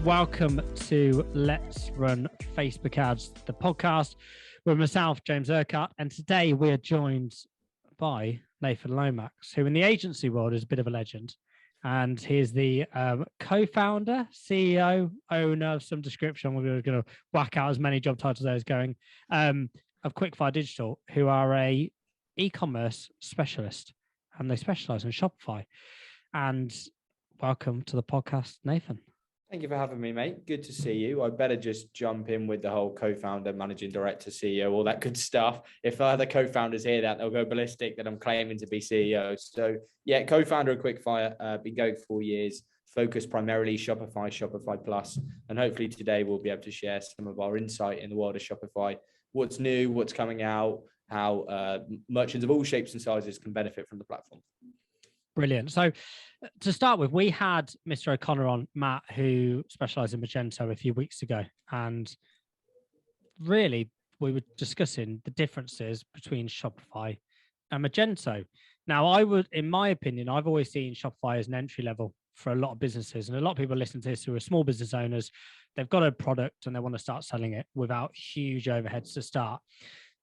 Welcome to Let's Run Facebook Ads, the podcast with myself, James Urquhart, and today we are joined by Nathan Lomax, who in the agency world is a bit of a legend, and he's the co-founder, CEO, owner of some description. We're going to whack out as many job titles as going of Quickfire Digital, who are a e-commerce specialist, and they specialize in Shopify. And welcome to the podcast, Nathan. Thank you for having me, mate. Good to see you. I better just jump in with the whole co-founder, managing director, CEO, all that good stuff. If other co-founders hear that, they'll go ballistic that I'm claiming to be CEO. So yeah, co-founder of Quickfire, been going for 4 years, focused primarily Shopify, Shopify Plus. And hopefully today we'll be able to share some of our insight in the world of Shopify, what's new, what's coming out, how merchants of all shapes and sizes can benefit from the platform. Brilliant. So to start with, we had Mr. O'Connor on, Matt, who specialized in Magento a few weeks ago. And really, we were discussing the differences between Shopify and Magento. Now, in my opinion, I've always seen Shopify as an entry level for a lot of businesses. And a lot of people listen to this who are small business owners. They've got a product and they want to start selling it without huge overheads to start.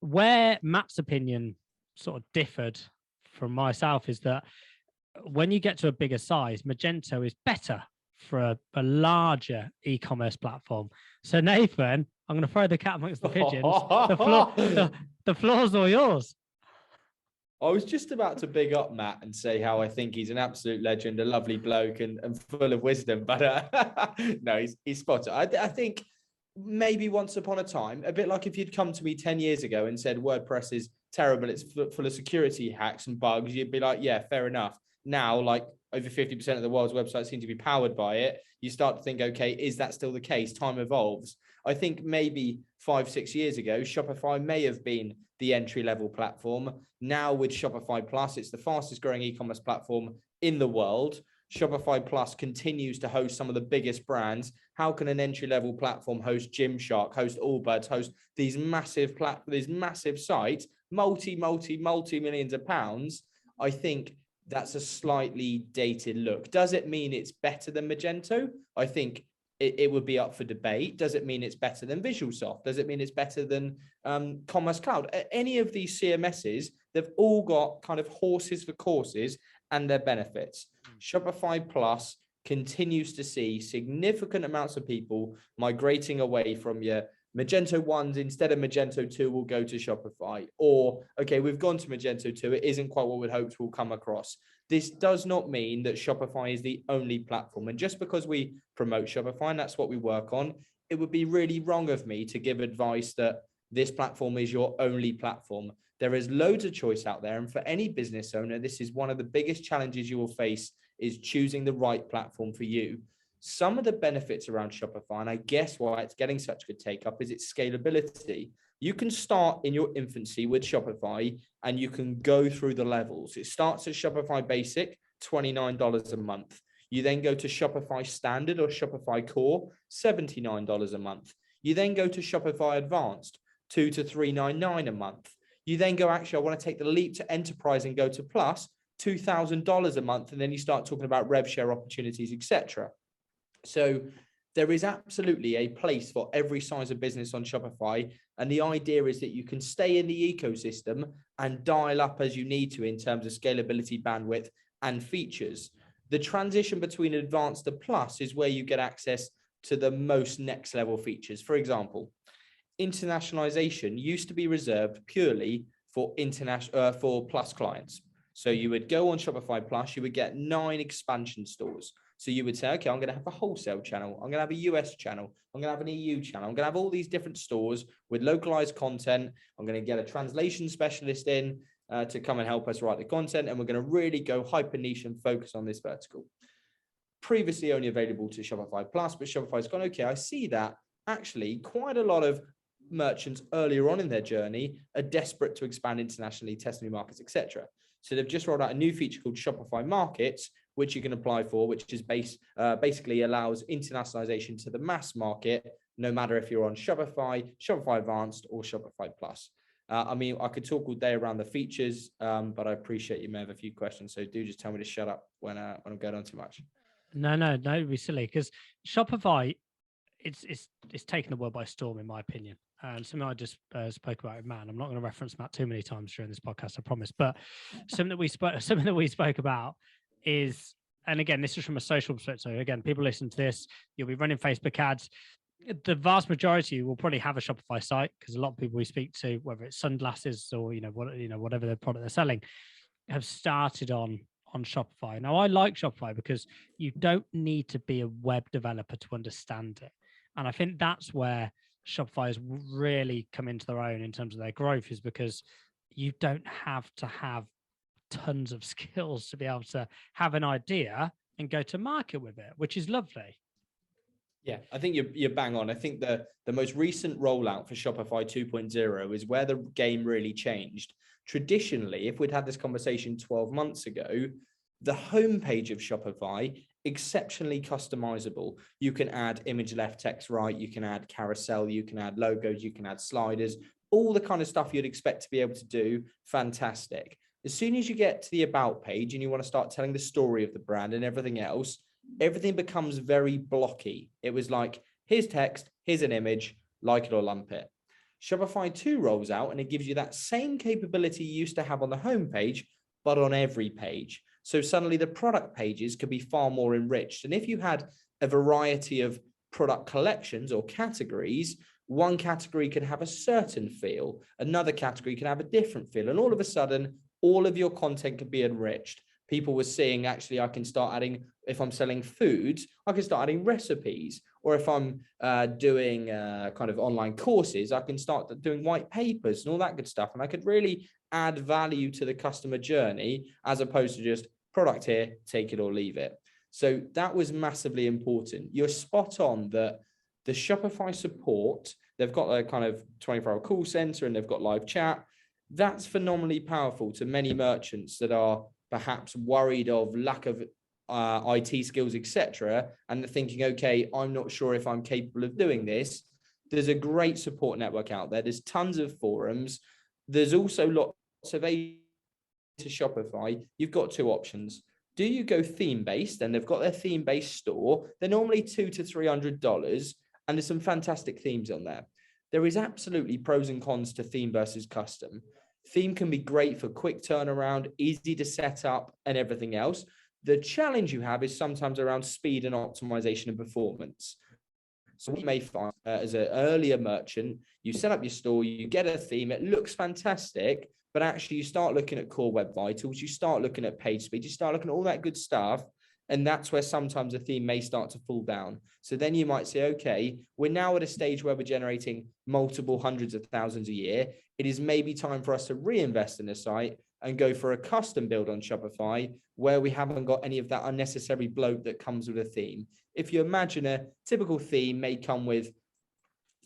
Where Matt's opinion sort of differed from myself is that when you get to a bigger size, Magento is better for a larger e-commerce platform. So Nathan, I'm going to throw the cat amongst the pigeons. The floor's all yours. I was just about to big up Matt and say how I think he's an absolute legend, a lovely bloke and full of wisdom. But no, he's spot on. I think maybe once upon a time, a bit like if you'd come to me 10 years ago and said WordPress is terrible, it's full of security hacks and bugs, you'd be like, yeah, fair enough. Now, like over 50% of the world's websites seem to be powered by it. You start to think, okay, is that still the case? Time evolves. I think maybe 5-6 years ago, Shopify may have been the entry-level platform. Now with Shopify Plus, it's the fastest growing e-commerce platform in the world. Shopify Plus continues to host some of the biggest brands. How can an entry-level platform host Gymshark, host Allbirds, host these massive sites, multi millions of pounds? I think that's a slightly dated look. Does it mean it's better than Magento? I think it would be up for debate. Does it mean it's better than VisualSoft? Does it mean it's better than Commerce Cloud? Any of these CMSs, they've all got kind of horses for courses and their benefits. Shopify Plus continues to see significant amounts of people migrating away from your Magento 1s, instead of Magento 2, will go to Shopify. Or, okay, we've gone to Magento 2. It isn't quite what we'd hoped we'll come across. This does not mean that Shopify is the only platform. And just because we promote Shopify, and that's what we work on, it would be really wrong of me to give advice that this platform is your only platform. There is loads of choice out there. And for any business owner, this is one of the biggest challenges you will face, is choosing the right platform for you. Some of the benefits around Shopify, and I guess why it's getting such good take up, is its scalability. You can start in your infancy with Shopify and you can go through the levels. It starts at Shopify Basic, $29 a month. You then go to Shopify Standard or Shopify Core, $79 a month. You then go to Shopify Advanced, $2,000 to $399 a month. You then go, actually, I want to take the leap to Enterprise and go to Plus, $2,000 a month. And then you start talking about rev share opportunities, etc. So there is absolutely a place for every size of business on Shopify. And the idea is that you can stay in the ecosystem and dial up as you need to in terms of scalability, bandwidth, and features. The transition between Advanced to Plus is where you get access to the most next level features. For example, internationalization used to be reserved purely for Plus clients. So you would go on Shopify Plus, you would get 9 expansion stores. So you would say, okay, I'm going to have a wholesale channel. I'm going to have a US channel. I'm going to have an EU channel. I'm going to have all these different stores with localized content. I'm going to get a translation specialist in to come and help us write the content. And we're going to really go hyper niche and focus on this vertical. Previously only available to Shopify Plus, but Shopify's gone, okay, I see that actually quite a lot of merchants earlier on in their journey are desperate to expand internationally, test new markets, etc. So they've just rolled out a new feature called Shopify Markets, which you can apply for, which is basically allows internationalization to the mass market, no matter if you're on Shopify, Shopify Advanced, or Shopify Plus. I mean, I could talk all day around the features, but I appreciate you may have a few questions. So do just tell me to shut up when I'm going on too much. No, it'd be silly because Shopify, it's taken the world by storm, in my opinion. And something I just spoke about with Matt. I'm not going to reference Matt too many times during this podcast, I promise. But something that we spoke about is, and again, this is from a social perspective. So again, people listen to this, you'll be running Facebook ads. The vast majority will probably have a Shopify site because a lot of people we speak to, whether it's sunglasses or whatever the product they're selling, have started on Shopify. Now, I like Shopify because you don't need to be a web developer to understand it. And I think that's where Shopify has really come into their own in terms of their growth, is because you don't have to have tons of skills to be able to have an idea and go to market with it, which is lovely. Yeah, I think you're bang on. I think the most recent rollout for Shopify 2.0 is where the game really changed. Traditionally, if we'd had this conversation 12 months ago, the homepage of Shopify, exceptionally customizable. You can add image left, text right, you can add carousel, you can add logos, you can add sliders, all the kind of stuff you'd expect to be able to do. Fantastic. As soon as you get to the about page and you want to start telling the story of the brand and everything else, everything becomes very blocky. It was like, here's text, here's an image, like it or lump it. Shopify 2 rolls out and it gives you that same capability you used to have on the homepage, but on every page. So suddenly the product pages could be far more enriched. And if you had a variety of product collections or categories, one category could have a certain feel, another category could have a different feel. And all of a sudden, all of your content could be enriched. People were seeing, actually, I can start adding, if I'm selling foods, I can start adding recipes. Or if I'm doing kind of online courses, I can start doing white papers and all that good stuff. And I could really add value to the customer journey, as opposed to just product here, take it or leave it. So that was massively important. You're spot on that the Shopify support, they've got a kind of 24-hour call center and they've got live chat. That's phenomenally powerful to many merchants that are perhaps worried of lack of IT skills, etc. And they're thinking, okay, I'm not sure if I'm capable of doing this. There's a great support network out there. There's tons of forums. There's also lots of aid to Shopify. You've got two options. Do you go theme-based? And they've got their theme-based store. They're normally $200 to $300, and there's some fantastic themes on there. There is absolutely pros and cons to theme versus custom. Theme can be great for quick turnaround, easy to set up, and everything else. The challenge you have is sometimes around speed and optimization and performance. So what you may find as an earlier merchant, you set up your store, you get a theme, it looks fantastic, but actually you start looking at core web vitals, you start looking at page speed, you start looking at all that good stuff. And that's where sometimes a theme may start to fall down. So then you might say, okay, we're now at a stage where we're generating multiple hundreds of thousands a year. It is maybe time for us to reinvest in the site and go for a custom build on Shopify where we haven't got any of that unnecessary bloat that comes with a theme. If you imagine, a typical theme may come with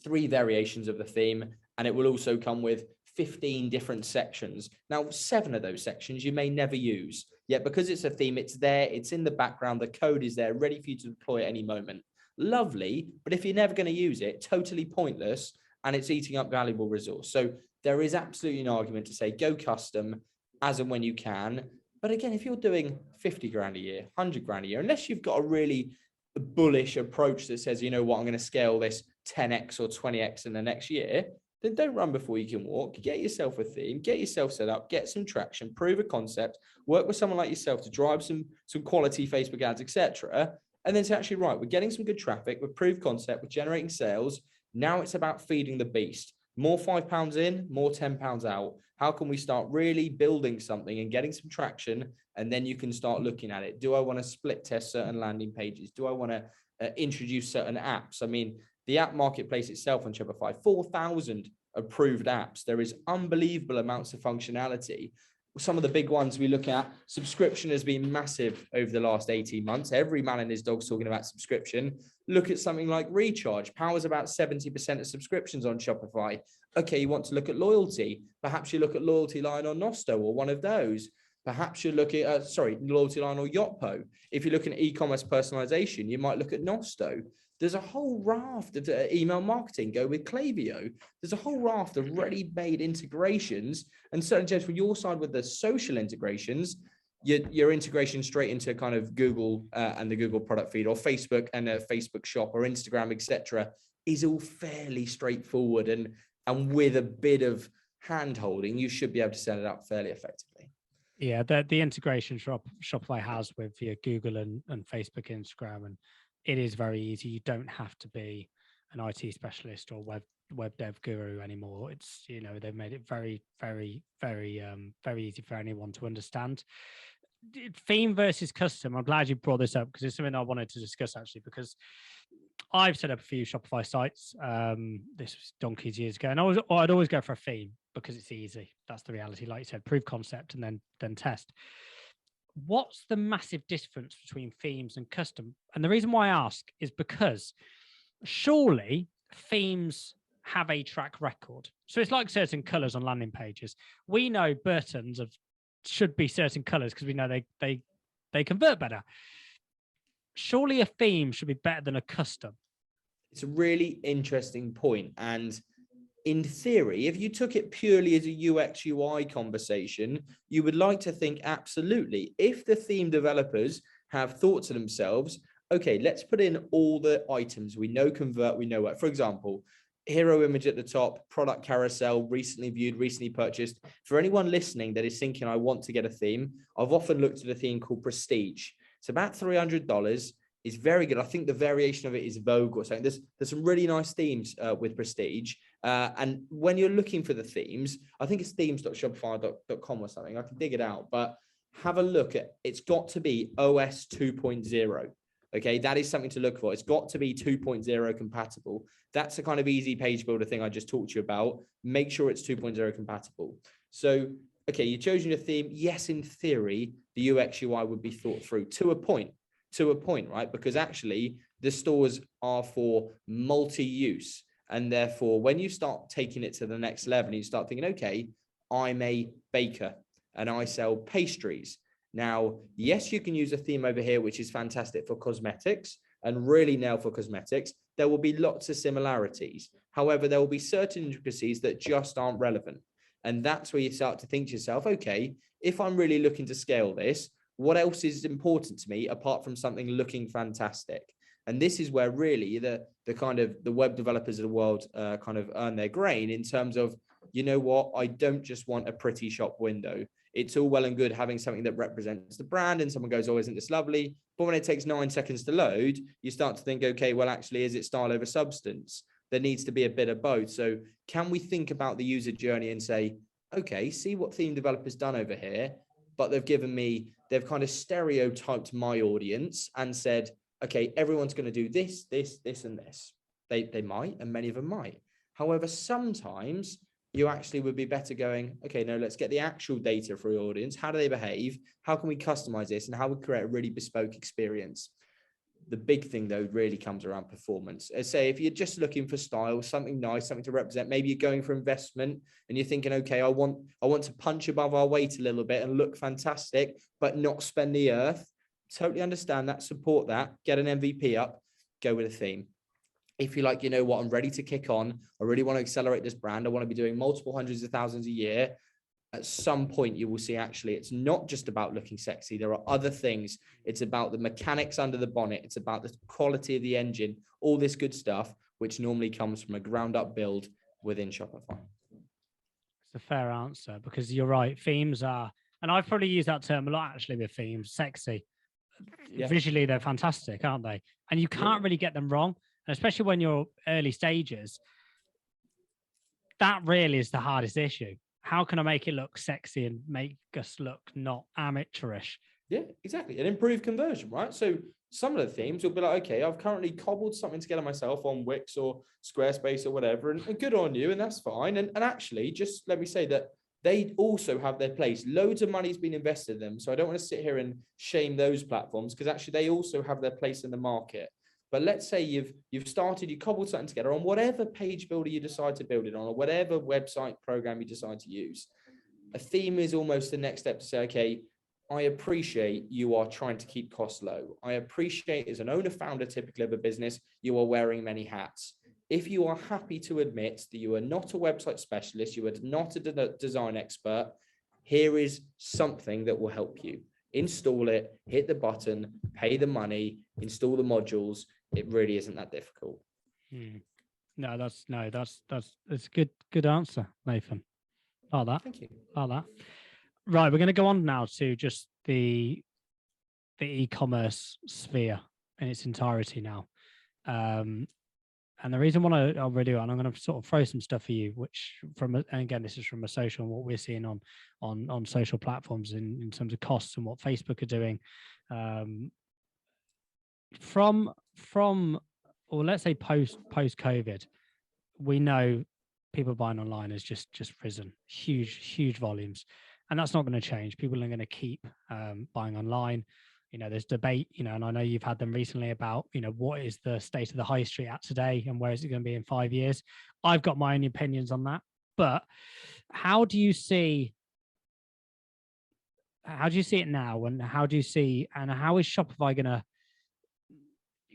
3 variations of the theme, and it will also come with 15 different sections. Now, 7 of those sections you may never use. Yet because it's a theme, it's there, it's in the background, the code is there, ready for you to deploy at any moment. Lovely, but if you're never going to use it, totally pointless, and it's eating up valuable resource. So there is absolutely an argument to say go custom as and when you can. But again, if you're doing 50 grand a year, 100 grand a year, unless you've got a really bullish approach that says, you know what, I'm going to scale this 10x or 20x in the next year, then don't run before you can walk. Get yourself a theme, get yourself set up, get some traction, prove a concept, work with someone like yourself to drive some quality Facebook ads, etc. And then say, actually, right, we're getting some good traffic, we've proved concept, we're generating sales. Now it's about feeding the beast. More £5 in, more £10 out. How can we start really building something and getting some traction? And then you can start looking at it. Do I want to split test certain landing pages? Do I want to introduce certain apps? I mean, the app marketplace itself on Shopify, 4,000 approved apps. There is unbelievable amounts of functionality. Some of the big ones we look at, subscription has been massive over the last 18 months. Every man and his dog's talking about subscription. Look at something like Recharge. Powers about 70% of subscriptions on Shopify. Okay, you want to look at loyalty. Perhaps you look at Loyalty Line or Nosto or one of those. Perhaps you look at, Loyalty Line or Yotpo. If you're looking at e-commerce personalization, you might look at Nosto. There's a whole raft of email marketing. Go with Klaviyo. There's a whole raft of ready-made integrations. And certainly, James, from your side with the social integrations, your integration straight into kind of Google and the Google product feed, or Facebook and a Facebook shop, or Instagram, etc., is all fairly straightforward. And with a bit of hand holding, you should be able to set it up fairly effectively. Yeah, the integration Shopify has with Google and Facebook, Instagram, and it is very easy. You don't have to be an IT specialist or web dev guru anymore. It's, they've made it very, very, very, very easy for anyone to understand. Theme versus custom. I'm glad you brought this up, because it's something I wanted to discuss, actually, because I've set up a few Shopify sites. This was donkeys years ago, and I'd always go for a theme because it's easy. That's the reality. Like you said, prove concept and then test. What's the massive difference between themes and custom? And the reason why I ask is because surely themes have a track record. So it's like certain colors on landing pages. We know buttons should be certain colors because we know they convert better. Surely a theme should be better than a custom. It's a really interesting point. And in theory, if you took it purely as a UX UI conversation, you would like to think absolutely. If the theme developers have thought to themselves, okay, let's put in all the items we know convert, we know what. For example, hero image at the top, product carousel, recently viewed, recently purchased. For anyone listening that is thinking, I want to get a theme, I've often looked at a theme called Prestige. It's about $300. It's very good. I think the variation of it is Vogue or something. There's some really nice themes with Prestige. And when you're looking for the themes, I think it's themes.shopify.com or something. I can dig it out, but have a look at, it's got to be OS 2.0. Okay, that is something to look for. It's got to be 2.0 compatible. That's the kind of easy page builder thing I just talked to you about. Make sure it's 2.0 compatible. So, okay, you've chosen your theme. Yes, in theory, the UX UI would be thought through to a point, right? Because actually the stores are for multi-use. And therefore, when you start taking it to the next level and you start thinking, okay, I'm a baker and I sell pastries. Now, yes, you can use a theme over here, which is fantastic for cosmetics and really nail for cosmetics. There will be lots of similarities. However, there will be certain intricacies that just aren't relevant. And that's where you start to think to yourself, okay, if I'm really looking to scale this, what else is important to me apart from something looking fantastic? And this is where really the kind of the web developers of the world kind of earn their grain in terms of, you know what, I don't just want a pretty shop window. It's all well and good having something that represents the brand and someone goes, oh, isn't this lovely? But when it takes 9 seconds to load, you start to think, okay, well, actually, is it style over substance? There needs to be a bit of both. So can we think about the user journey and say, okay, see what theme developers done over here, but they've kind of stereotyped my audience and said, okay, everyone's going to do this, and this. They might, and many of them might. However, sometimes you actually would be better going, okay, no, let's get the actual data for your audience. How do they behave? How can we customize this? And how we create a really bespoke experience? The big thing, though, really comes around performance. As say, if you're just looking for style, something nice, something to represent, maybe you're going for investment and you're thinking, okay, I want to punch above our weight a little bit and look fantastic, but not spend the earth. Totally understand that, support that, get an MVP up, go with a theme. If you're like, you know what, I'm ready to kick on, I really want to accelerate this brand, I want to be doing multiple hundreds of thousands a year, at some point you will see actually it's not just about looking sexy. There are other things. It's about the mechanics under the bonnet. It's about the quality of the engine, all this good stuff, which normally comes from a ground up build within Shopify. It's a fair answer, because you're right. Themes are, and I've probably used that term a lot actually with themes, sexy. Yeah. Visually, they're fantastic, aren't they? And you can't really get them wrong. And especially when you're early stages, that really is the hardest issue. How can I make it look sexy and make us look not amateurish? Yeah, exactly. And improve conversion, right? So some of the themes will be like, okay, I've currently cobbled something together myself on Wix or Squarespace or whatever, and good on you, and that's fine. And actually, just let me say that they also have their place. Loads of money's been invested in them. So I don't want to sit here and shame those platforms, because actually they also have their place in the market. But let's say you've started, you cobbled something together on whatever page builder you decide to build it on, or whatever website program you decide to use. A theme is almost the next step to say, okay, I appreciate you are trying to keep costs low. I appreciate, as an owner founder typically of a business, you are wearing many hats. If you are happy to admit that you are not a website specialist, you are not a design expert, here is something that will help you. install it, hit the button, pay the money, install the modules. It really isn't that difficult. No, that's a good answer, Nathan. Like that. Thank you. Like that. Right, we're going to go on now to just the e-commerce sphere in its entirety now. And the reason why I'll really do, and I'm going to sort of throw some stuff for you, which and again, this is from a social and what we're seeing on social platforms in terms of costs and what Facebook are doing. Or let's say post COVID, we know people buying online has just risen huge volumes, and that's not going to change. People are going to keep buying online. There's debate, and I know you've had them recently about, what is the state of the high street at today and where is it going to be in 5 years? I've got my own opinions on that, but how do you see it now, and how is Shopify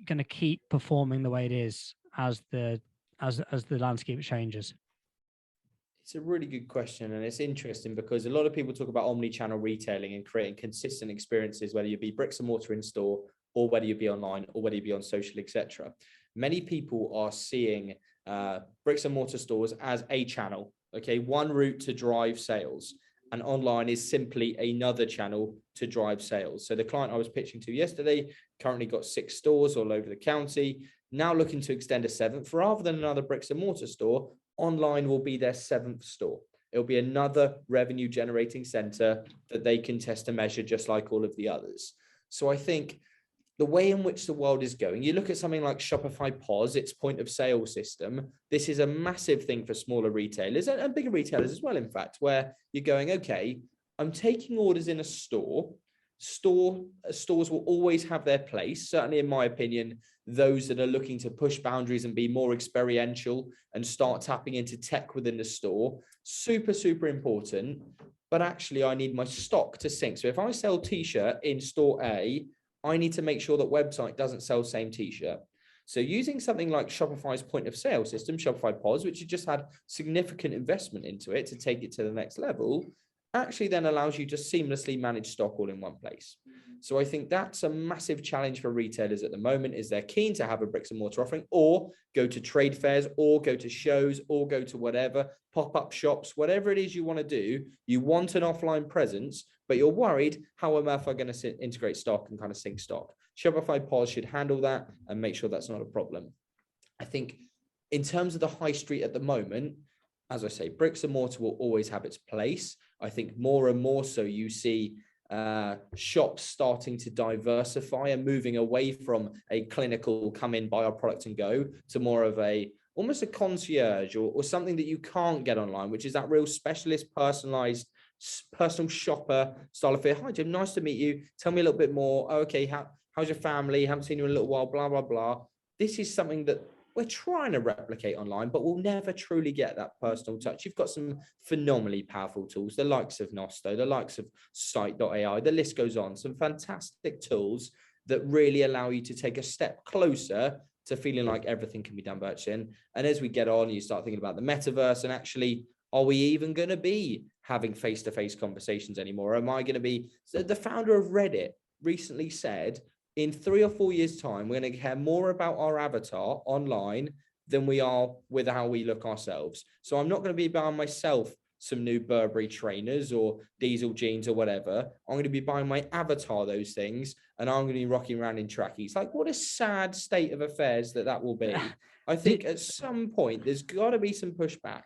going to keep performing the way it is as the landscape changes? It's a really good question, and it's interesting because a lot of people talk about omni-channel retailing and creating consistent experiences, whether you be bricks and mortar in store or whether you be online or whether you be on social, etc. Many people are seeing bricks and mortar stores as a channel, okay, one route to drive sales, and online is simply another channel to drive sales. So the client I was pitching to yesterday currently got 6 stores all over the county, now looking to extend a 7th. Rather than another bricks and mortar store, online will be their 7th store. It'll be another revenue generating center that they can test and measure just like all of the others. So I think the way in which the world is going, you look at something like Shopify POS, its point of sale system. This is a massive thing for smaller retailers and bigger retailers as well, in fact, where you're going, okay, I'm taking orders in a store. Stores will always have their place. Certainly, in my opinion, those that are looking to push boundaries and be more experiential and start tapping into tech within the store, super important. But actually, I need my stock to sync. So if I sell t-shirt in store A, I need to make sure that website doesn't sell the same t-shirt. So using something like Shopify's point of sale system, Shopify POS, which has just had significant investment into it to take it to the next level, actually then allows you to seamlessly manage stock all in one place. So I think that's a massive challenge for retailers at the moment, is they're keen to have a bricks and mortar offering, or go to trade fairs, or go to shows, or go to whatever, pop-up shops, whatever it is you want to do. You want an offline presence, but you're worried, how am I going to integrate stock and kind of sync stock? Shopify POS should handle that and make sure that's not a problem. I think in terms of the high street at the moment, as I say, bricks and mortar will always have its place. I think more and more so you see shops starting to diversify and moving away from a clinical come in, buy our product and go, to more of almost a concierge or something that you can't get online, which is that real specialist, personalized, personal shopper style of feel. Hi Jim, nice to meet you. Tell me a little bit more. Oh, okay, how's your family? Haven't seen you in a little while, blah, blah, blah. This is something that we're trying to replicate online, but we'll never truly get that personal touch. You've got some phenomenally powerful tools, the likes of Nosto, the likes of Site.ai, the list goes on, some fantastic tools that really allow you to take a step closer to feeling like everything can be done virtually. And as we get on, you start thinking about the metaverse, and actually, are we even going to be having face-to-face conversations anymore? Am I going to be, so the founder of Reddit recently said, in 3 or 4 years' time, we're going to care more about our avatar online than we are with how we look ourselves. So I'm not going to be buying myself some new Burberry trainers or diesel jeans or whatever. I'm going to be buying my avatar those things, and I'm going to be rocking around in trackies. Like, what a sad state of affairs that will be. I think at some point, there's got to be some pushback.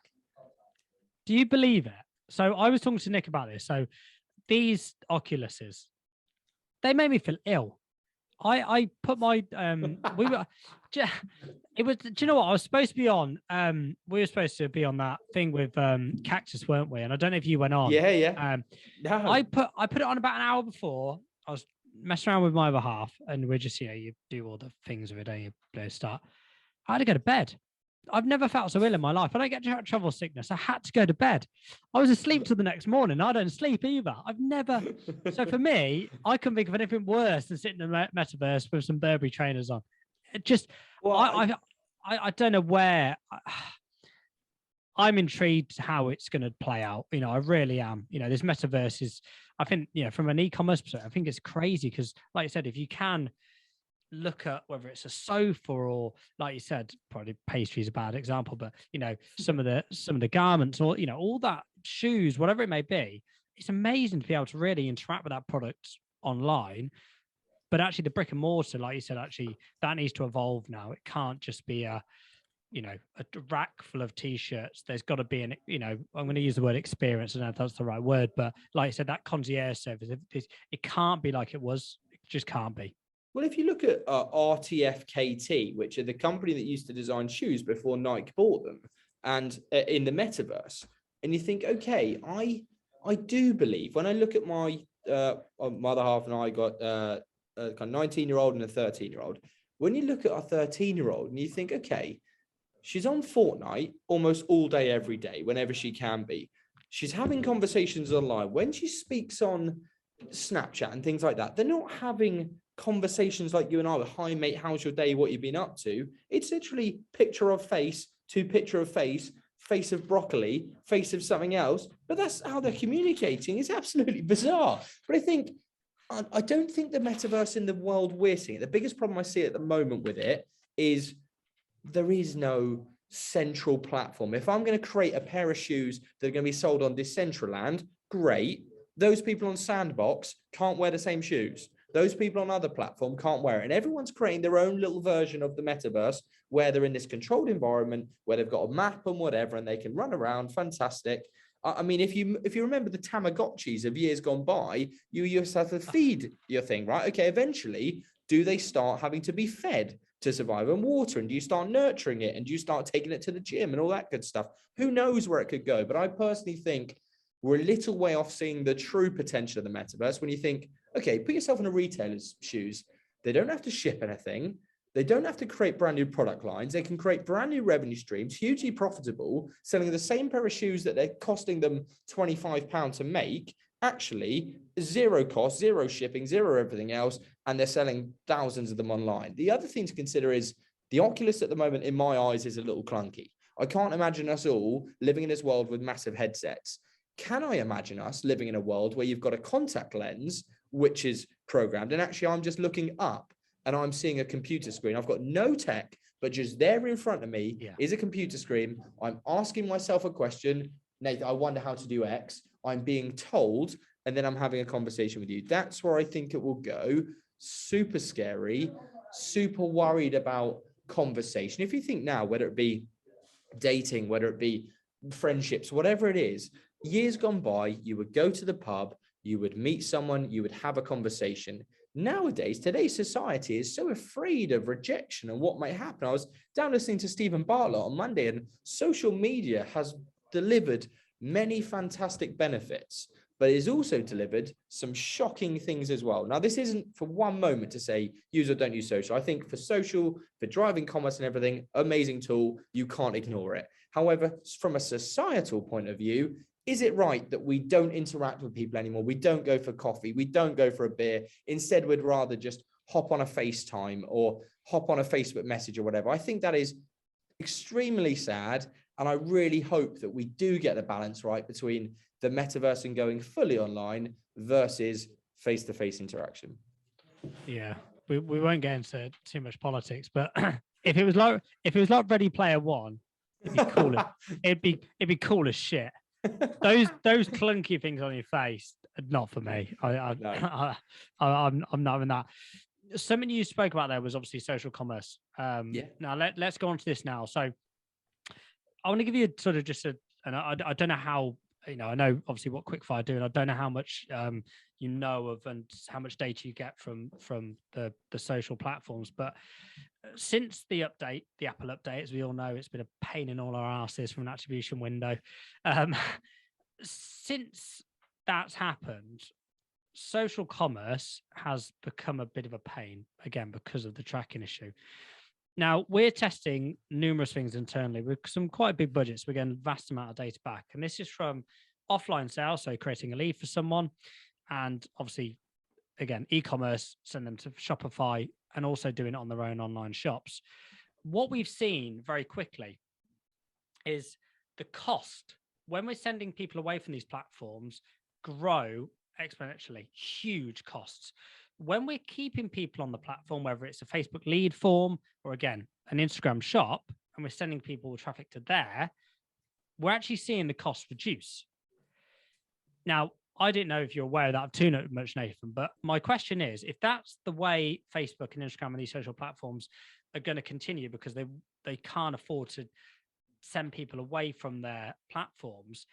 Do you believe it? So I was talking to Nick about this. So these Oculuses, they made me feel ill. I put my it was, do you know what I was supposed to be on? We were supposed to be on that thing with Cactus, weren't we? And I don't know if you went on. Yeah. No. I put it on about an hour before. I was messing around with my other half, and we're just, you do all the things with it, don't you? Start. I had to go to bed. I've never felt so ill in my life. I don't get travel sickness. I had to go to bed. I was asleep till the next morning. I don't sleep either. I've never. So for me, I couldn't think of anything worse than sitting in the metaverse with some Burberry trainers on. It just, well, I don't know where. I'm intrigued how it's going to play out. I really am. This metaverse is, I think, from an e-commerce perspective, I think it's crazy because, like you said, if you can look at whether it's a sofa or, like you said, probably pastry is a bad example, but some of the garments or all that, shoes, whatever it may be, it's amazing to be able to really interact with that product online. But actually the brick and mortar, like you said, actually that needs to evolve now. It can't just be a rack full of t-shirts. There's got to be I'm going to use the word experience. I don't know if that's the right word, but like I said, that concierge service, it can't be like it was. It just can't be. Well, if you look at RTFKT, which are the company that used to design shoes before Nike bought them, and in the metaverse, and you think, okay, I do believe when I look at my mother half and I got a kind of 19-year-old and a 13-year-old. When you look at our 13-year-old and you think, okay, she's on Fortnite almost all day, every day, whenever she can be. She's having conversations online. When she speaks on Snapchat and things like that, they're not having conversations like you and I with, hi mate, how's your day, what you've been up to. It's literally picture of face to picture of face, face of broccoli, face of something else, but that's how they're communicating. It's absolutely bizarre. But I don't think the metaverse in the world we're seeing, the biggest problem I see at the moment with it is there is no central platform. If I'm going to create a pair of shoes that are going to be sold on Decentraland, great. Those people on Sandbox can't wear the same shoes. Those people on other platform can't wear it. And everyone's creating their own little version of the metaverse where they're in this controlled environment, where they've got a map and whatever, and they can run around. Fantastic. I mean, if you remember the Tamagotchis of years gone by, you used to have to feed your thing, right? Okay, eventually, do they start having to be fed to survive and water? And do you start nurturing it? And do you start taking it to the gym and all that good stuff? Who knows where it could go? But I personally think we're a little way off seeing the true potential of the metaverse when you think, okay, put yourself in a retailer's shoes. They don't have to ship anything. They don't have to create brand new product lines. They can create brand new revenue streams, hugely profitable, selling the same pair of shoes that they're costing them £25 to make, actually zero cost, zero shipping, zero everything else, and they're selling thousands of them online. The other thing to consider is the Oculus at the moment, in my eyes, is a little clunky. I can't imagine us all living in this world with massive headsets. Can I imagine us living in a world where you've got a contact lens, which is programmed, and actually I'm just looking up and I'm seeing a computer screen. I've got no tech, but just there in front of me is a computer screen. I'm asking myself a question. Nathan, I wonder how to do X. I'm being told, and then I'm having a conversation with you. That's where I think it will go. Super scary, super worried about conversation. If you think now, whether it be dating, whether it be friendships, whatever it is, years gone by, you would go to the pub, you would meet someone, you would have a conversation. Nowadays, today's society is so afraid of rejection and what might happen. I was down listening to Stephen Bartlett on Monday, and social media has delivered many fantastic benefits, but it has also delivered some shocking things as well. Now, this isn't for one moment to say use or don't use social. I think for social, for driving commerce and everything, amazing tool, you can't ignore it. However, from a societal point of view, is it right that we don't interact with people anymore? We don't go for coffee. We don't go for a beer. Instead, we'd rather just hop on a FaceTime or hop on a Facebook message or whatever. I think that is extremely sad. And I really hope that we do get the balance right between the metaverse and going fully online versus face-to-face interaction. Yeah, we won't get into too much politics, but if it was like Ready Player One, it'd be cool. it'd be cool as shit. Those clunky things on your face, not for me. I'm not in that. Something you spoke about there was obviously social commerce. Now let's go on to this now. So I want to give you sort of just and I don't know how, I know obviously what Quickfire do, and I don't know how much you know of and how much data you get from the social platforms. But since the Apple update, as we all know, it's been a pain in all our asses from an attribution window. Since that's happened, social commerce has become a bit of a pain again because of the tracking issue. Now, we're testing numerous things internally with some quite big budgets. We're getting a vast amount of data back. And this is from offline sales, so creating a lead for someone. And obviously, again, e-commerce, send them to Shopify and also doing it on their own online shops. What we've seen very quickly is the cost when we're sending people away from these platforms grow exponentially, huge costs. When we're keeping people on the platform, whether it's a Facebook lead form or again, an Instagram shop, and we're sending people traffic to there, we're actually seeing the cost reduce. Now, I didn't know if you're aware of that too much, Nathan, but my question is, if that's the way Facebook and Instagram and these social platforms are going to continue because they can't afford to send people away from their platforms,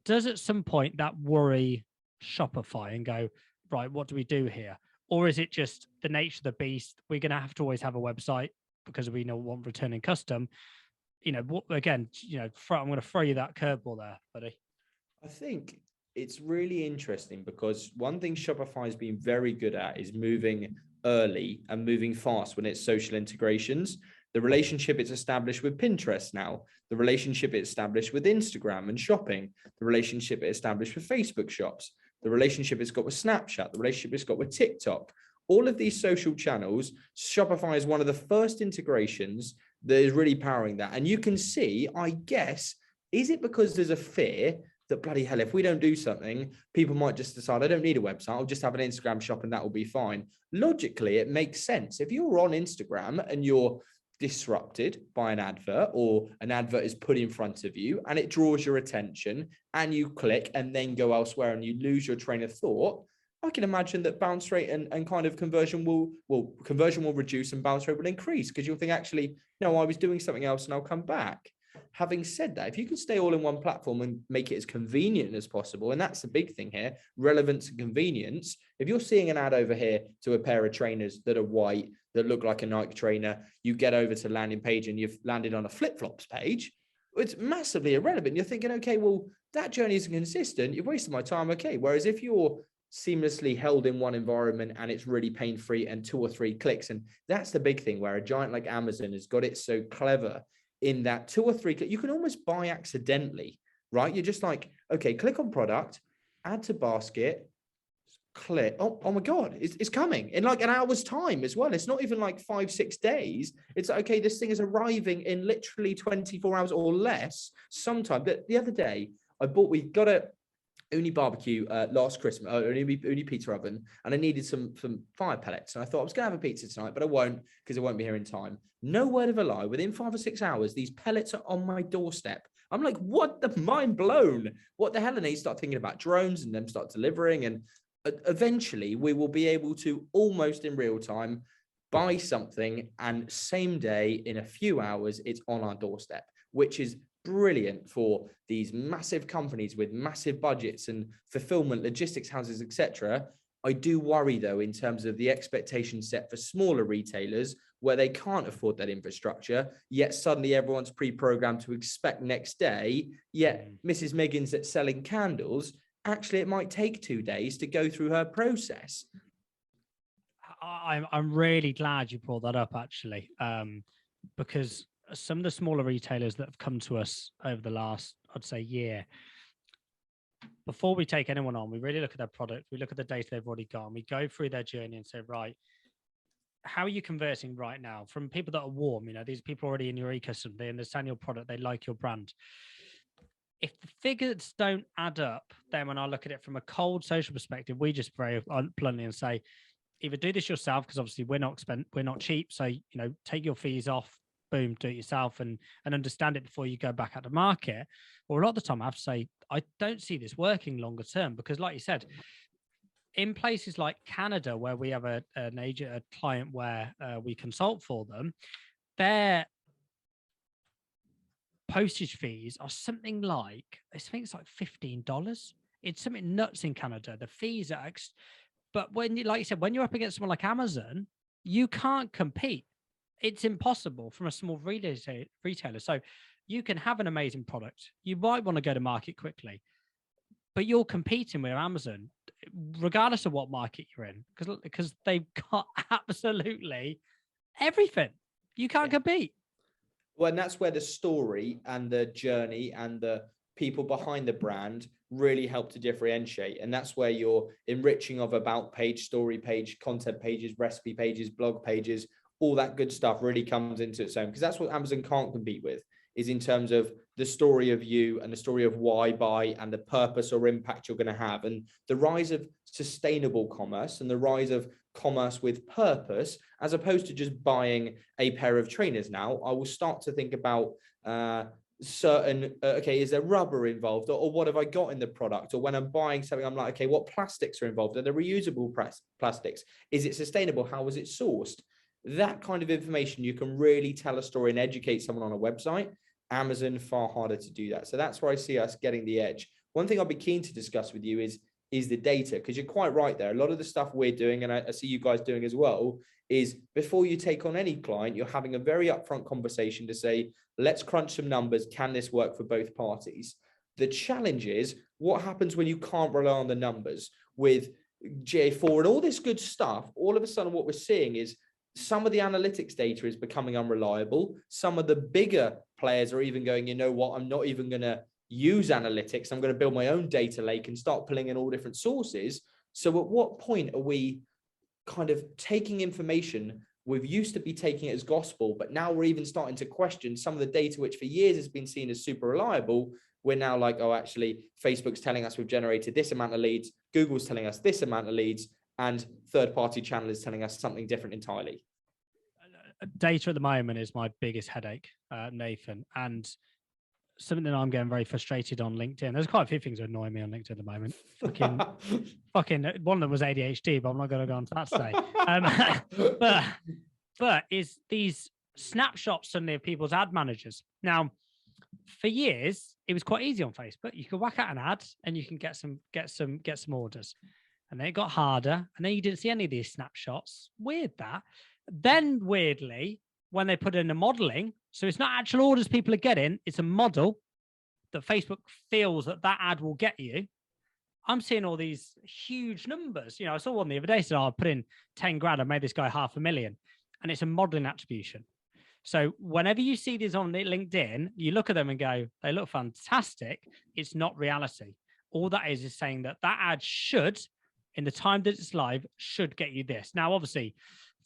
does at some point that worry Shopify and go, right, what do we do here? Or is it just the nature of the beast? We're going to have to always have a website because we want returning custom. Again, I'm going to throw you that curveball there, buddy. I think it's really interesting because one thing Shopify has been very good at is moving early and moving fast when it's social integrations. The relationship it's established with Pinterest now, the relationship it established with Instagram and shopping, the relationship it established with Facebook shops, the relationship it's got with Snapchat, the relationship it's got with TikTok. All of these social channels, Shopify is one of the first integrations that is really powering that. And you can see, I guess, is it because there's a fear that bloody hell, if we don't do something, people might just decide, I don't need a website, I'll just have an Instagram shop and that will be fine. Logically, it makes sense. If you're on Instagram and you're disrupted by an advert or an advert is put in front of you and it draws your attention and you click and then go elsewhere and you lose your train of thought, I can imagine that bounce rate and kind of conversion will reduce and bounce rate will increase because you'll think, actually, no, I was doing something else and I'll come back. Having said that, if you can stay all in one platform and make it as convenient as possible, and that's the big thing here, relevance and convenience. If you're seeing an ad over here to a pair of trainers that are white, that look like a Nike trainer, you get over to landing page and you've landed on a flip-flops page, it's massively irrelevant. You're thinking, okay, well, that journey isn't consistent. You've wasted my time. Okay. Whereas if you're seamlessly held in one environment and it's really pain-free and 2 or 3 clicks, and that's the big thing where a giant like Amazon has got it so clever in that 2 or 3 clicks, you can almost buy accidentally, right? You're just like, okay, click on product, add to basket, click. Oh my God, it's coming in like an hour's time as well. It's not even like 5-6 days. It's like, okay, this thing is arriving in literally 24 hours or less sometime. But the other day, we got a Uni barbecue last Christmas, Uni pizza oven, and I needed some fire pellets. And I thought I was going to have a pizza tonight, but I won't because I won't be here in time. No word of a lie. Within 5 or 6 hours, these pellets are on my doorstep. I'm like, what the mind blown? What the hell? And they start thinking about drones and them start delivering. And eventually we will be able to almost in real time buy something and same day in a few hours, it's on our doorstep, which is brilliant for these massive companies with massive budgets and fulfillment, logistics houses, etc. I do worry though, in terms of the expectation set for smaller retailers where they can't afford that infrastructure, yet suddenly everyone's pre-programmed to expect next day, yet Mrs. Miggins that's selling candles, actually it might take 2 days to go through her process. I'm really glad you brought that up actually, because some of the smaller retailers that have come to us over the last, I'd say, year, before we take anyone on, we really look at their product, we look at the data they've already got, and we go through their journey and say, right, how are you converting right now from people that are warm? These people already in your ecosystem, they understand your product, they like your brand. If the figures don't add up, then when I look at it from a cold social perspective, we just very bluntly and say, either do this yourself, because obviously we're not cheap, so take your fees off, boom, do it yourself and understand it before you go back at the market. Or a lot of the time I have to say, I don't see this working longer term, because like you said, in places like Canada, where we have a client where we consult for them, their postage fees are something like, I think it's like $15. It's something nuts in Canada. The fees are, but when like you said, when you're up against someone like Amazon, you can't compete. It's impossible from a small retailer. So you can have an amazing product. You might want to go to market quickly, but you're competing with Amazon, regardless of what market you're in, because they've got absolutely everything. You can't compete. Well, and that's where the story and the journey and the people behind the brand really help to differentiate. And that's where your enriching of about page, story page, content pages, recipe pages, blog pages, all that good stuff really comes into its own, because that's what Amazon can't compete with. is in terms of the story of you and the story of why buy and the purpose or impact you're going to have. And the rise of sustainable commerce and the rise of commerce with purpose, as opposed to just buying a pair of trainers now, I will start to think about certain, okay, is there rubber involved, or what have I got in the product? Or when I'm buying something, I'm like, okay, what plastics are involved? Are there reusable plastics? Is it sustainable? How was it sourced? That kind of information, you can really tell a story and educate someone on a website. Amazon, far harder to do that. So that's where I see us getting the edge. One thing I'd be keen to discuss with you is the data, because you're quite right there. A lot of the stuff we're doing, and I see you guys doing as well, is before you take on any client, you're having a very upfront conversation to say, let's crunch some numbers. Can this work for both parties? The challenge is what happens when you can't rely on the numbers with GA4 and all this good stuff. All of a sudden, what we're seeing is some of the analytics data is becoming unreliable. Some of the bigger players are even going, you know what, I'm not even going to use analytics. I'm going to build my own data lake and start pulling in all different sources. So at what point are we kind of taking information we've used to be taking it as gospel, but now we're even starting to question some of the data, which for years has been seen as super reliable. We're now like, oh, actually, Facebook's telling us we've generated this amount of leads. Google's telling us this amount of leads, and third-party channel is telling us something different entirely. Data at the moment is my biggest headache, Nathan, and something that I'm getting very frustrated on LinkedIn. There's quite a few things that annoy me on LinkedIn at the moment. Fucking one of them was ADHD, but I'm not going to go on to that today. But is these snapshots suddenly of people's ad managers. Now, for years, it was quite easy on Facebook. You could whack out an ad and you can get some orders. And then it got harder, and then you didn't see any of these snapshots. Weird that. Then weirdly, when they put in the modeling, so it's not actual orders people are getting, it's a model that Facebook feels that ad will get you. I'm seeing all these huge numbers. You know, I saw one the other day, said, I put in 10 grand, I made this guy $500,000. And it's a modeling attribution. So whenever you see these on LinkedIn, you look at them and go, they look fantastic. It's not reality. All that is saying that ad should, in the time that it's live, should get you this. Now, obviously,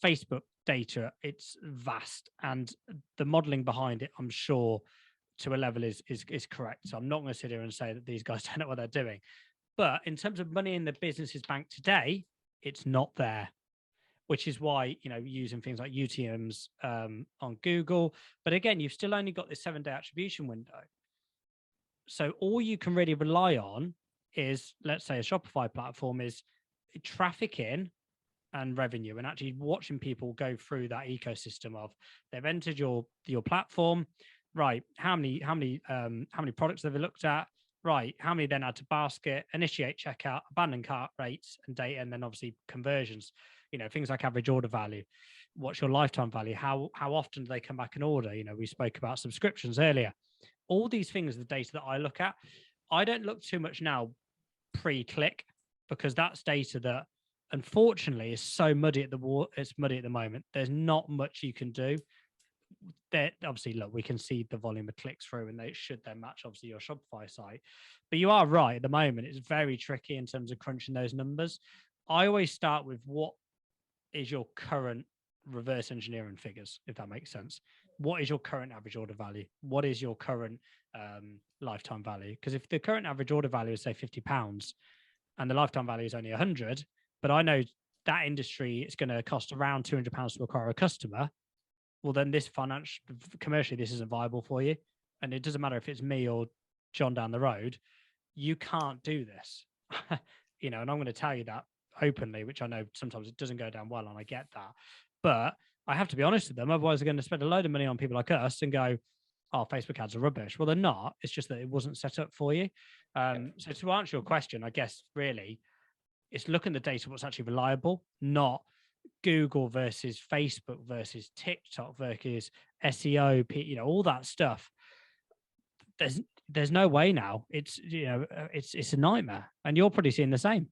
Facebook data, it's vast, and the modeling behind it, I'm sure, to a level is correct. So I'm not going to sit here and say that these guys don't know what they're doing. But in terms of money in the business's bank today, it's not there, which is why, you know, using things like UTMs on Google. But again, you've still only got this 7-day attribution window. So all you can really rely on is, let's say, a Shopify platform is traffic in and revenue, and actually watching people go through that ecosystem of they've entered your platform, right? How many products have they looked at? Right. How many then add to basket, initiate checkout, abandon cart rates and data, and then obviously conversions, you know, things like average order value. What's your lifetime value? How often do they come back and order? You know, we spoke about subscriptions earlier. All these things are the data that I look at. I don't look too much now pre-click, because that's data that unfortunately is so muddy it's muddy at the moment. There's not much you can do. That obviously, look, we can see the volume of clicks through, and they should then match obviously your Shopify site. But you are right, at the moment it's very tricky in terms of crunching those numbers. I always start with what is your current reverse engineering figures, if that makes sense. What is your current average order value? What is your current lifetime value? Because if the current average order value is say £50 and the lifetime value is only 100, but I know that industry is going to cost around £200 to acquire a customer, well, then this commercially, this isn't viable for you. And it doesn't matter if it's me or John down the road, you can't do this. You know, and I'm going to tell you that openly, which I know sometimes it doesn't go down well, and I get that. But I have to be honest with them. Otherwise, they're going to spend a load of money on people like us and go, oh, Facebook ads are rubbish. Well, they're not. It's just that it wasn't set up for you. So to answer your question, I guess really it's looking at the data, what's actually reliable, not Google versus Facebook versus TikTok versus SEO, you know, all that stuff. There's no way now. It's, you know, it's a nightmare, and you're probably seeing the same.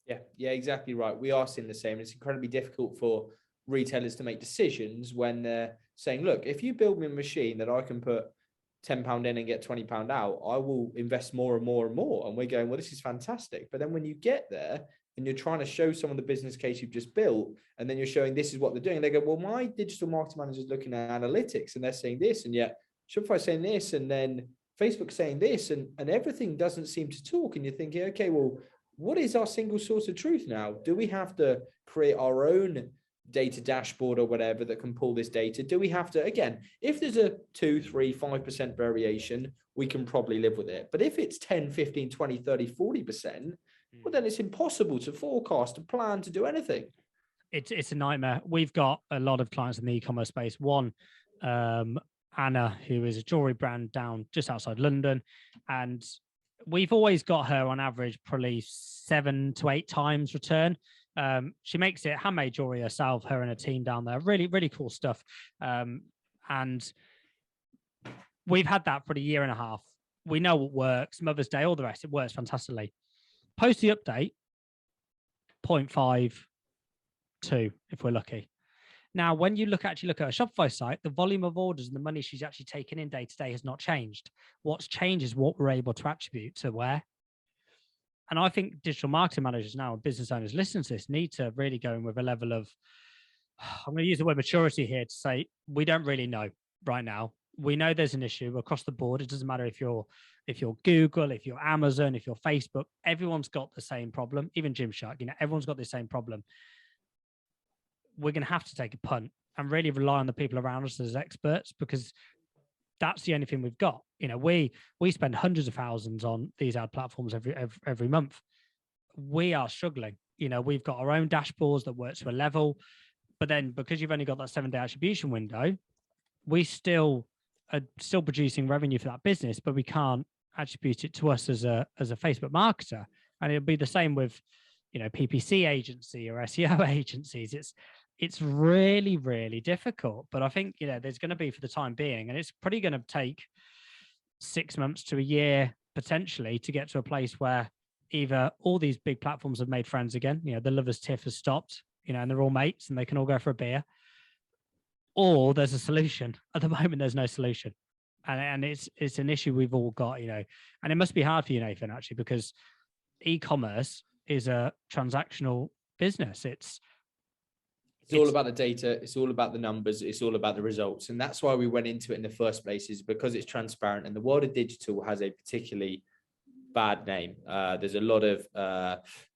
Yeah, exactly right. We are seeing the same. It's incredibly difficult for retailers to make decisions when they're saying, look, if you build me a machine that I can put £10 in and get £20 out, I will invest more and more and more. And we're going, well, this is fantastic. But then when you get there and you're trying to show someone the business case you've just built, and then you're showing this is what they're doing, and they go, well, my digital marketing manager is looking at analytics and they're saying this, and yet Shopify saying this, and then Facebook saying this, and everything doesn't seem to talk. And you're thinking, okay, well, what is our single source of truth now? Do we have to create our own data dashboard or whatever that can pull this data? Do we have to, again, if there's a 2, 3, 5% variation, we can probably live with it. But if it's 10, 15, 20, 30, 40%, well, then it's impossible to forecast, to plan, to do anything. It's a nightmare. We've got a lot of clients in the e-commerce space. One, Anna, who is a jewelry brand down just outside London, and we've always got her on average probably 7 to 8 times return. She makes it handmade jewelry herself, her and her team down there. Really, really cool stuff. And we've had that for a year and a half. We know what works. Mother's Day, all the rest, it works fantastically. Post the update, 0.52 if we're lucky. Now, when you actually look at a Shopify site, the volume of orders and the money she's actually taken in day to day has not changed. What's changed is what we're able to attribute to where. And I think digital marketing managers now and business owners listening to this need to really go in with a level of, I'm going to use the word maturity here to say, we don't really know right now. We know there's an issue across the board. It doesn't matter if you're Google, if you're Amazon, if you're Facebook, everyone's got the same problem. Even Gymshark, everyone's got the same problem. We're going to have to take a punt and really rely on the people around us as experts, because that's the only thing we've got. We spend hundreds of thousands on these ad platforms every month. We are struggling. We've got our own dashboards that work to a level, but then because you've only got that 7-day attribution window, we still are producing revenue for that business, but we can't attribute it to us as a Facebook marketer. And it'll be the same with, PPC agency or SEO agencies. It's really, really difficult. But I think, there's going to be, for the time being, and it's probably going to take 6 months to a year potentially to get to a place where either all these big platforms have made friends again, the lovers tiff has stopped, and they're all mates and they can all go for a beer, or there's a solution. At the moment, there's no solution. And it's an issue we've all got, and it must be hard for you, Nathan, actually, because e-commerce is a transactional business. It's all about the data. It's all about the numbers. It's all about the results. And that's why we went into it in the first place, is because it's transparent, and the world of digital has a particularly bad name. There's a lot of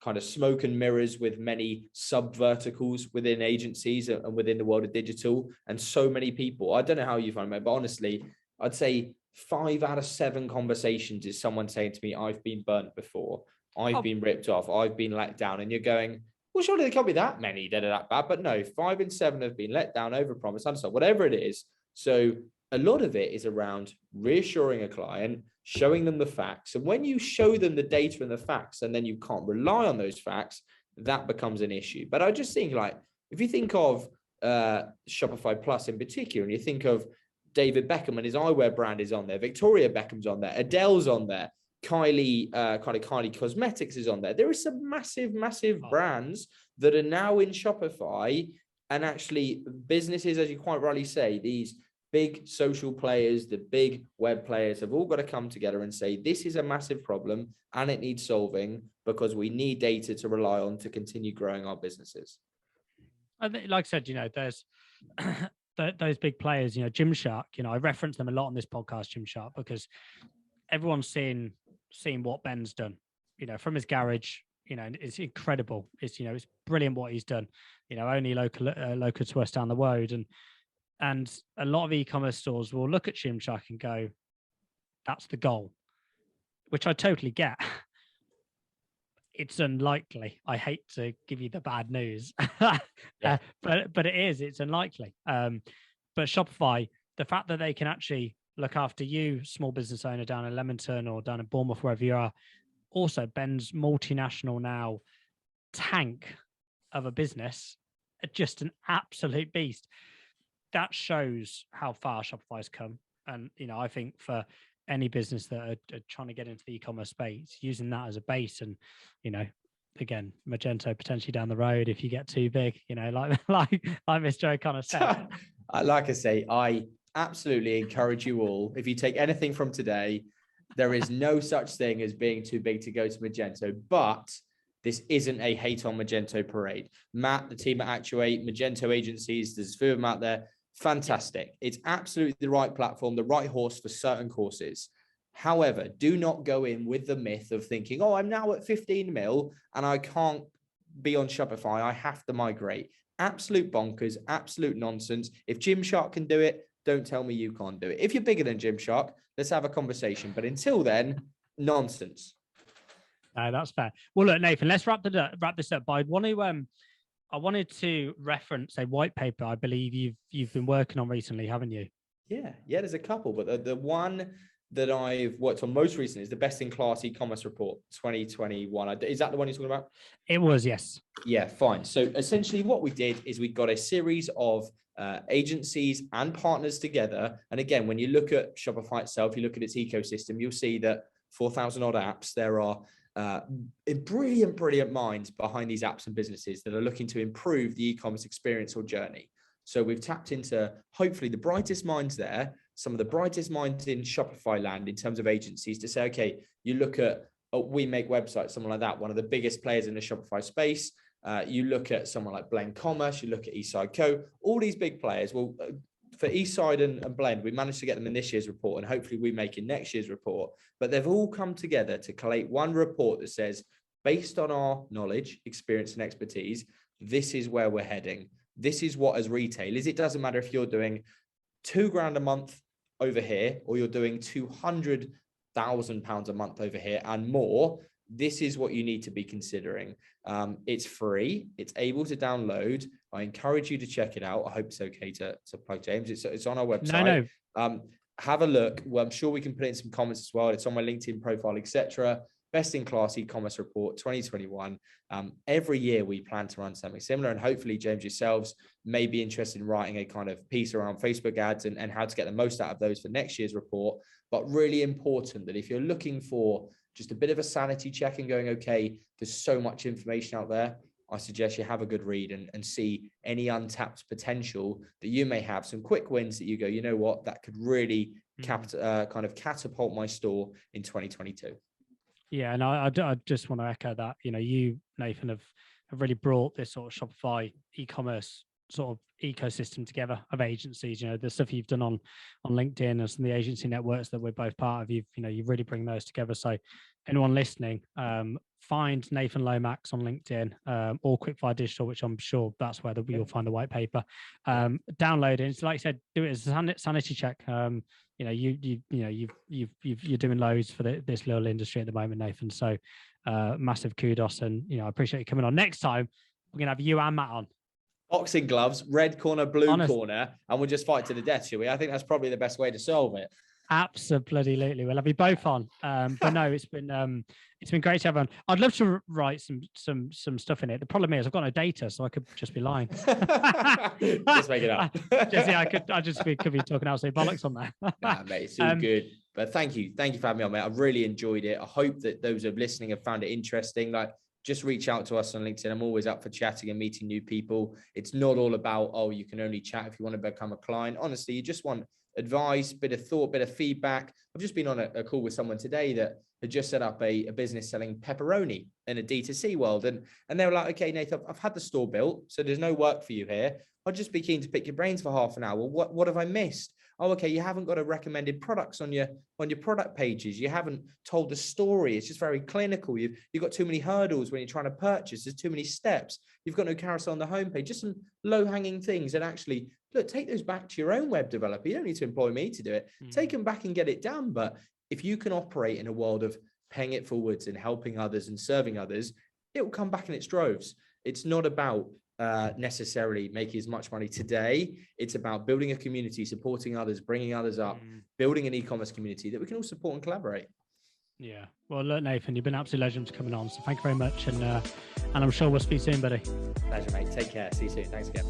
kind of smoke and mirrors with many sub verticals within agencies and within the world of digital. And so many people, I don't know how you find it, but honestly, I'd say 5 out of 7 conversations is someone saying to me, I've been burnt before. I've been ripped off. I've been let down. And you're going, well, surely there can't be that many that are that bad. But no, 5 in 7 have been let down, overpromised, undersold, whatever it is. So a lot of it is around reassuring a client, showing them the facts. And when you show them the data and the facts, and then you can't rely on those facts, that becomes an issue. But I just think, like, if you think of Shopify Plus in particular, and you think of David Beckham and his eyewear brand is on there, Victoria Beckham's on there, Adele's on there, Kylie Cosmetics is on there. There are some massive brands that are now in Shopify, and actually businesses, as you quite rightly say, these big social players, the big web players have all got to come together and say, this is a massive problem and it needs solving, because we need data to rely on to continue growing our businesses. Like I said, there's those big players, Gymshark, I reference them a lot on this podcast, Gymshark, because everyone's seen what Ben's done, from his garage. It's incredible. It's brilliant what he's done. Only local to us down the road, and a lot of e-commerce stores will look at Gymshark and go, "That's the goal," which I totally get. It's unlikely. I hate to give you the bad news, but it is. It's unlikely. But Shopify, the fact that they can actually look after you, small business owner down in Leamington or down in Bournemouth, wherever you are. Also, Ben's multinational now tank of a business, just an absolute beast. That shows how far Shopify's come. And, I think for any business that are trying to get into the e-commerce space, using that as a base, and, again, Magento potentially down the road if you get too big, like Mr. O'Connor said. Like I say, I absolutely encourage you all, if you take anything from today, there is no such thing as being too big to go to Magento, but this isn't a hate on Magento parade. Matt, the team at Actuate, Magento agencies, there's a few of them out there. fantastic. It's absolutely the right platform, the right horse for certain courses. However, do not go in with the myth of thinking, oh, I'm now at 15 mil and I can't be on Shopify. I have to migrate. Absolute bonkers, absolute nonsense. If Gymshark can do it, don't tell me you can't do it. If you're bigger than Gymshark, let's have a conversation. But until then, nonsense. That's fair. Well, look, Nathan, let's wrap this up. But I wanted to reference a white paper I believe you've been working on recently, haven't you? Yeah, there's a couple, but the one that I've worked on most recently is the Best in Class e-commerce report 2021. Is that the one you're talking about? It was, yes. Yeah, fine. So essentially what we did is we got a series of agencies and partners together. And again, when you look at Shopify itself, you look at its ecosystem, you'll see that 4,000 odd apps, there are brilliant minds behind these apps and businesses that are looking to improve the e-commerce experience or journey. So we've tapped into hopefully the brightest minds there, some of the brightest minds in Shopify land in terms of agencies to say, okay, you look at We Make Websites, someone like that, one of the biggest players in the Shopify space. You look at someone like Blend Commerce, you look at Eastside Co, all these big players. Well, for Eastside and Blend, we managed to get them in this year's report and hopefully we make in next year's report. But they've all come together to collate one report that says, based on our knowledge, experience and expertise, this is where we're heading. This is what as retailers, it doesn't matter if you're doing £2,000 a month over here or you're doing £200,000 a month over here and more. This is what you need to be considering. It's free. It's able to download. I encourage you to check it out. I hope it's okay to plug, James. It's on our website. No. Have a look. Well, I'm sure we can put in some comments as well. It's on my LinkedIn profile, etc. Best in Class e-commerce report 2021. Every year we plan to run something similar, and hopefully, James, yourselves may be interested in writing a kind of piece around Facebook ads and how to get the most out of those for next year's report. But really important that if you're looking for just a bit of a sanity check and going, okay, there's so much information out there, I suggest you have a good read and see any untapped potential that you may have, some quick wins that you go, you know what, that could really kind of catapult my store in 2022. Yeah, and I just want to echo that. You know, you, Nathan, have really brought this sort of Shopify e-commerce sort of ecosystem together of agencies. You know, the stuff you've done on LinkedIn and some of the agency networks that we're both part of, you really bring those together. So anyone listening, find Nathan Lomax on LinkedIn or Quickfire Digital, which I'm sure that's where you'll find the white paper. Download it. It's like I said, do it as a sanity check. You're doing loads for this little industry at the moment, Nathan. So massive kudos, and I appreciate you coming on. Next time we're gonna have you and Matt on. Boxing gloves, red corner, blue corner, and we'll just fight to the death, shall we? I think that's probably the best way to solve it. Absolutely. We'll have you both on. But no, it's been great to have on. I'd love to write some stuff in it. The problem is I've got no data, so I could just be lying. Just make it up. I could be talking absolute bollocks on there. Nah, mate, it's all good. But thank you for having me on, mate. I've really enjoyed it. I hope that those who are listening have found it interesting. Like, just reach out to us on LinkedIn. I'm always up for chatting and meeting new people. It's not all about, oh, you can only chat if you want to become a client. Honestly, you just want advice, bit of thought, bit of feedback. I've just been on a call with someone today that had just set up a business selling pepperoni in a D2C world. And they were like, okay, Nathan, I've had the store built, so there's no work for you here. I'd just be keen to pick your brains for half an hour. What have I missed? Oh, okay, you haven't got a recommended products on your product pages. You haven't told the story. It's just very clinical. You've got too many hurdles when you're trying to purchase. There's too many steps. You've got no carousel on the homepage. Just some low-hanging things. And actually, look, take those back to your own web developer. You don't need to employ me to do it. Take them back and get it done. But if you can operate in a world of paying it forwards and helping others and serving others, it will come back in its droves. It's not about necessarily making as much money today. It's about building a community, supporting others, bringing others up, building an e-commerce community that we can all support and collaborate. Yeah. Well, look, Nathan, you've been an absolute legend for coming on. So thank you very much. And I'm sure we'll speak soon, buddy. Pleasure, mate. Take care. See you soon. Thanks again.